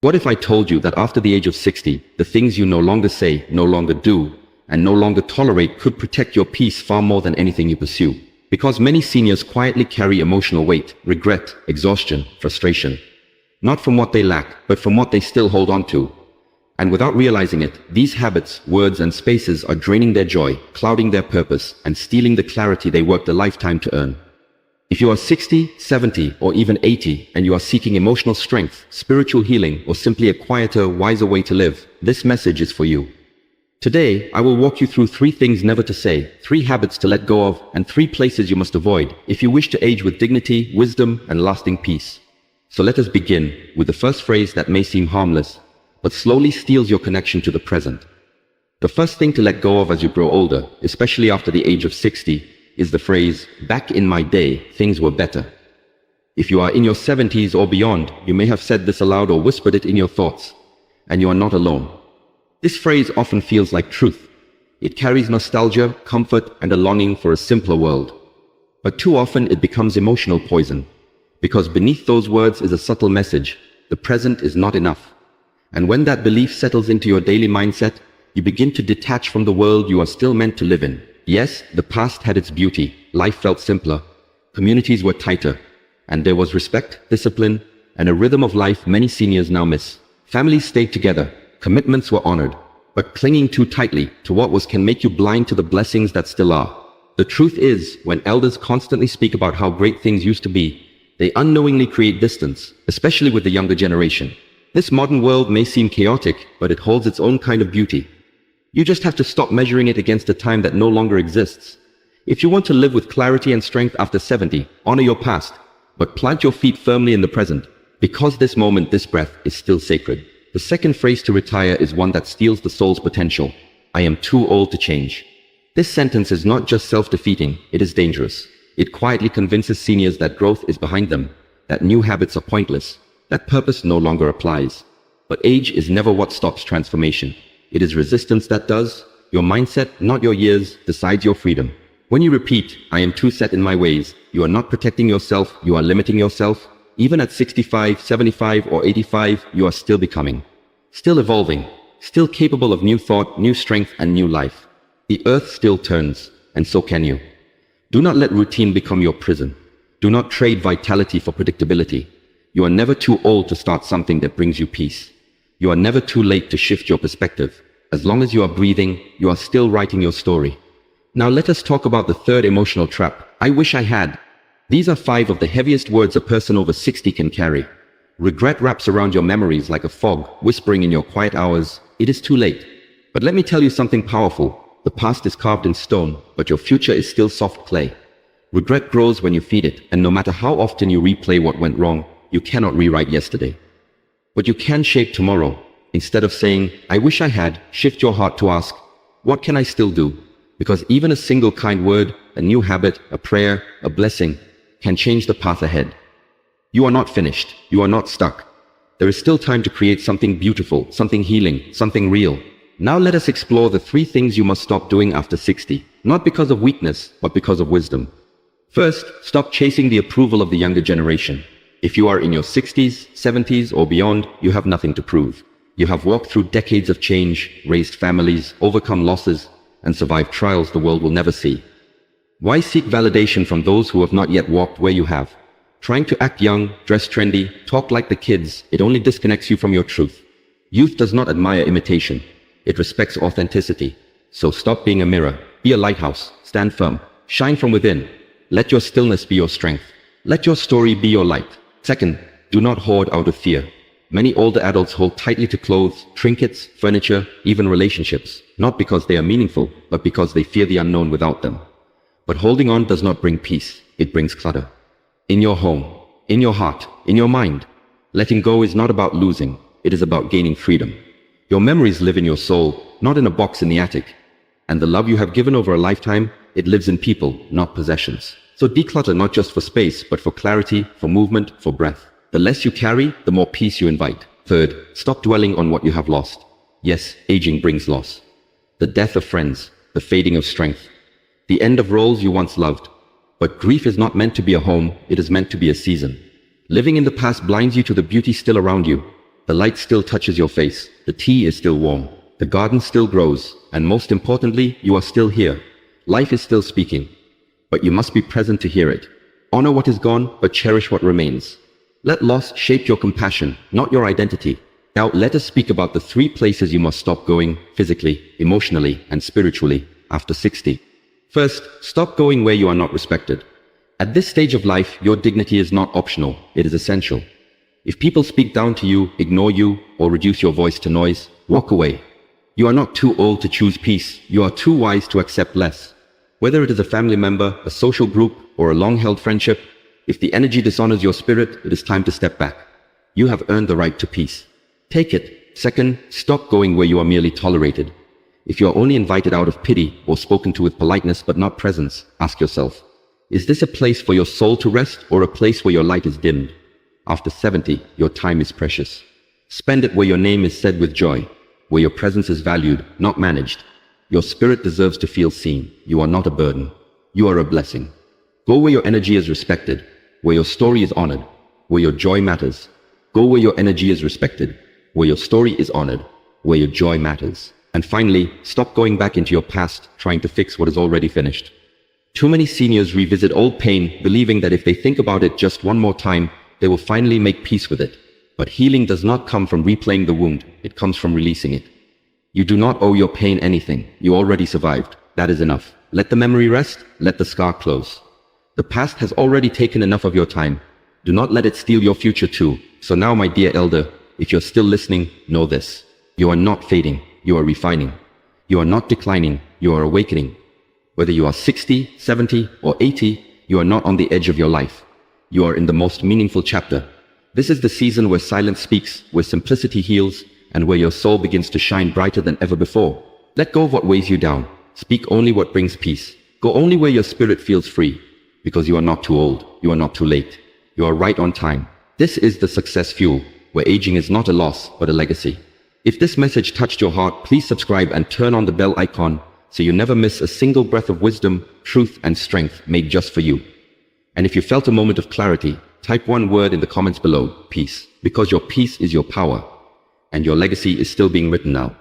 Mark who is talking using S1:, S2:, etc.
S1: What if I told you that after the age of 60, the things you no longer say, no longer do, and no longer tolerate could protect your peace far more than anything you pursue? Because many seniors quietly carry emotional weight, regret, exhaustion, frustration. Not from what they lack, but from what they still hold on to. And without realizing it, these habits, words, and spaces are draining their joy, clouding their purpose, and stealing the clarity they worked a lifetime to earn. If you are 60, 70, or even 80, and you are seeking emotional strength, spiritual healing, or simply a quieter, wiser way to live, this message is for you. Today, I will walk you through 3 things never to say, 3 habits to let go of, and 3 places you must avoid if you wish to age with dignity, wisdom, and lasting peace. So let us begin with the first phrase that may seem harmless, but slowly steals your connection to the present. The first thing to let go of as you grow older, especially after the age of 60, is the phrase, "Back in my day, things were better." If you are in your 70s or beyond, you may have said this aloud or whispered it in your thoughts, and you are not alone. This phrase often feels like truth. It carries nostalgia, comfort, and a longing for a simpler world. But too often it becomes emotional poison, because beneath those words is a subtle message: the present is not enough. And when that belief settles into your daily mindset, you begin to detach from the world you are still meant to live in. Yes, the past had its beauty, life felt simpler, communities were tighter, and there was respect, discipline, and a rhythm of life many seniors now miss. Families stayed together, commitments were honored, but clinging too tightly to what was can make you blind to the blessings that still are. The truth is, when elders constantly speak about how great things used to be, they unknowingly create distance, especially with the younger generation. This modern world may seem chaotic, but it holds its own kind of beauty. You just have to stop measuring it against a time that no longer exists. If you want to live with clarity and strength after 70, honor your past, but plant your feet firmly in the present, because this moment, this breath, is still sacred. The second phrase to retire is one that steals the soul's potential. I am too old to change. This sentence is not just self-defeating, it is dangerous. It quietly convinces seniors that growth is behind them, that new habits are pointless, that purpose no longer applies. But age is never what stops transformation. It is resistance that does. Your mindset, not your years, decides your freedom. When you repeat, I am too set in my ways, you are not protecting yourself, you are limiting yourself. Even at 65, 75, or 85, you are still becoming. Still evolving. Still capable of new thought, new strength, and new life. The earth still turns, and so can you. Do not let routine become your prison. Do not trade vitality for predictability. You are never too old to start something that brings you peace. You are never too late to shift your perspective. As long as you are breathing, you are still writing your story. Now let us talk about the third emotional trap. I wish I had. These are 5 of the heaviest words a person over 60 can carry. Regret wraps around your memories like a fog, whispering in your quiet hours, it is too late. But let me tell you something powerful. The past is carved in stone, but your future is still soft clay. Regret grows when you feed it, and no matter how often you replay what went wrong, you cannot rewrite yesterday. But you can shape tomorrow. Instead of saying, I wish I had, shift your heart to ask, what can I still do? Because even a single kind word, a new habit, a prayer, a blessing, can change the path ahead. You are not finished. You are not stuck. There is still time to create something beautiful, something healing, something real. Now let us explore the 3 things you must stop doing after 60, not because of weakness, but because of wisdom. First, stop chasing the approval of the younger generation. If you are in your 60s, 70s, or beyond, you have nothing to prove. You have walked through decades of change, raised families, overcome losses, and survived trials the world will never see. Why seek validation from those who have not yet walked where you have? Trying to act young, dress trendy, talk like the kids, it only disconnects you from your truth. Youth does not admire imitation. It respects authenticity. So stop being a mirror. Be a lighthouse. Stand firm. Shine from within. Let your stillness be your strength. Let your story be your light. Second, do not hoard out of fear. Many older adults hold tightly to clothes, trinkets, furniture, even relationships, not because they are meaningful, but because they fear the unknown without them. But holding on does not bring peace, it brings clutter. In your home, in your heart, in your mind, letting go is not about losing, it is about gaining freedom. Your memories live in your soul, not in a box in the attic. And the love you have given over a lifetime, it lives in people, not possessions. So declutter not just for space, but for clarity, for movement, for breath. The less you carry, the more peace you invite. Third, stop dwelling on what you have lost. Yes, aging brings loss. The death of friends, the fading of strength, the end of roles you once loved. But grief is not meant to be a home, it is meant to be a season. Living in the past blinds you to the beauty still around you. The light still touches your face, the tea is still warm, the garden still grows, and most importantly, you are still here. Life is still speaking, but you must be present to hear it. Honor what is gone, but cherish what remains. Let loss shape your compassion, not your identity. Now let us speak about the 3 places you must stop going physically, emotionally, and spiritually after 60. First, stop going where you are not respected. At this stage of life, your dignity is not optional, it is essential. If people speak down to you, ignore you, or reduce your voice to noise, walk away. You are not too old to choose peace, you are too wise to accept less. Whether it is a family member, a social group, or a long-held friendship, if the energy dishonors your spirit, it is time to step back. You have earned the right to peace. Take it. Second, stop going where you are merely tolerated. If you are only invited out of pity or spoken to with politeness but not presence, ask yourself, is this a place for your soul to rest or a place where your light is dimmed? After 70, your time is precious. Spend it where your name is said with joy, where your presence is valued, not managed. Your spirit deserves to feel seen. You are not a burden. You are a blessing. Go where your energy is respected, where your story is honored, where your joy matters. Go where your energy is respected, where your story is honored, where your joy matters. And finally, stop going back into your past, trying to fix what is already finished. Too many seniors revisit old pain, believing that if they think about it just one more time, they will finally make peace with it. But healing does not come from replaying the wound, it comes from releasing it. You do not owe your pain anything. You already survived. That is enough. Let the memory rest, let the scar close. The past has already taken enough of your time. Do not let it steal your future too. So now, my dear elder, if you're still listening, know this. You are not fading, you are refining. You are not declining, you are awakening. Whether you are 60, 70, or 80, you are not on the edge of your life. You are in the most meaningful chapter. This is the season where silence speaks, where simplicity heals, and where your soul begins to shine brighter than ever before. Let go of what weighs you down. Speak only what brings peace. Go only where your spirit feels free. Because you are not too old, you are not too late. You are right on time. This is the Success Fuel, where aging is not a loss, but a legacy. If this message touched your heart, please subscribe and turn on the bell icon so you never miss a single breath of wisdom, truth, and strength made just for you. And if you felt a moment of clarity, type one word in the comments below, peace, because your peace is your power, and your legacy is still being written now.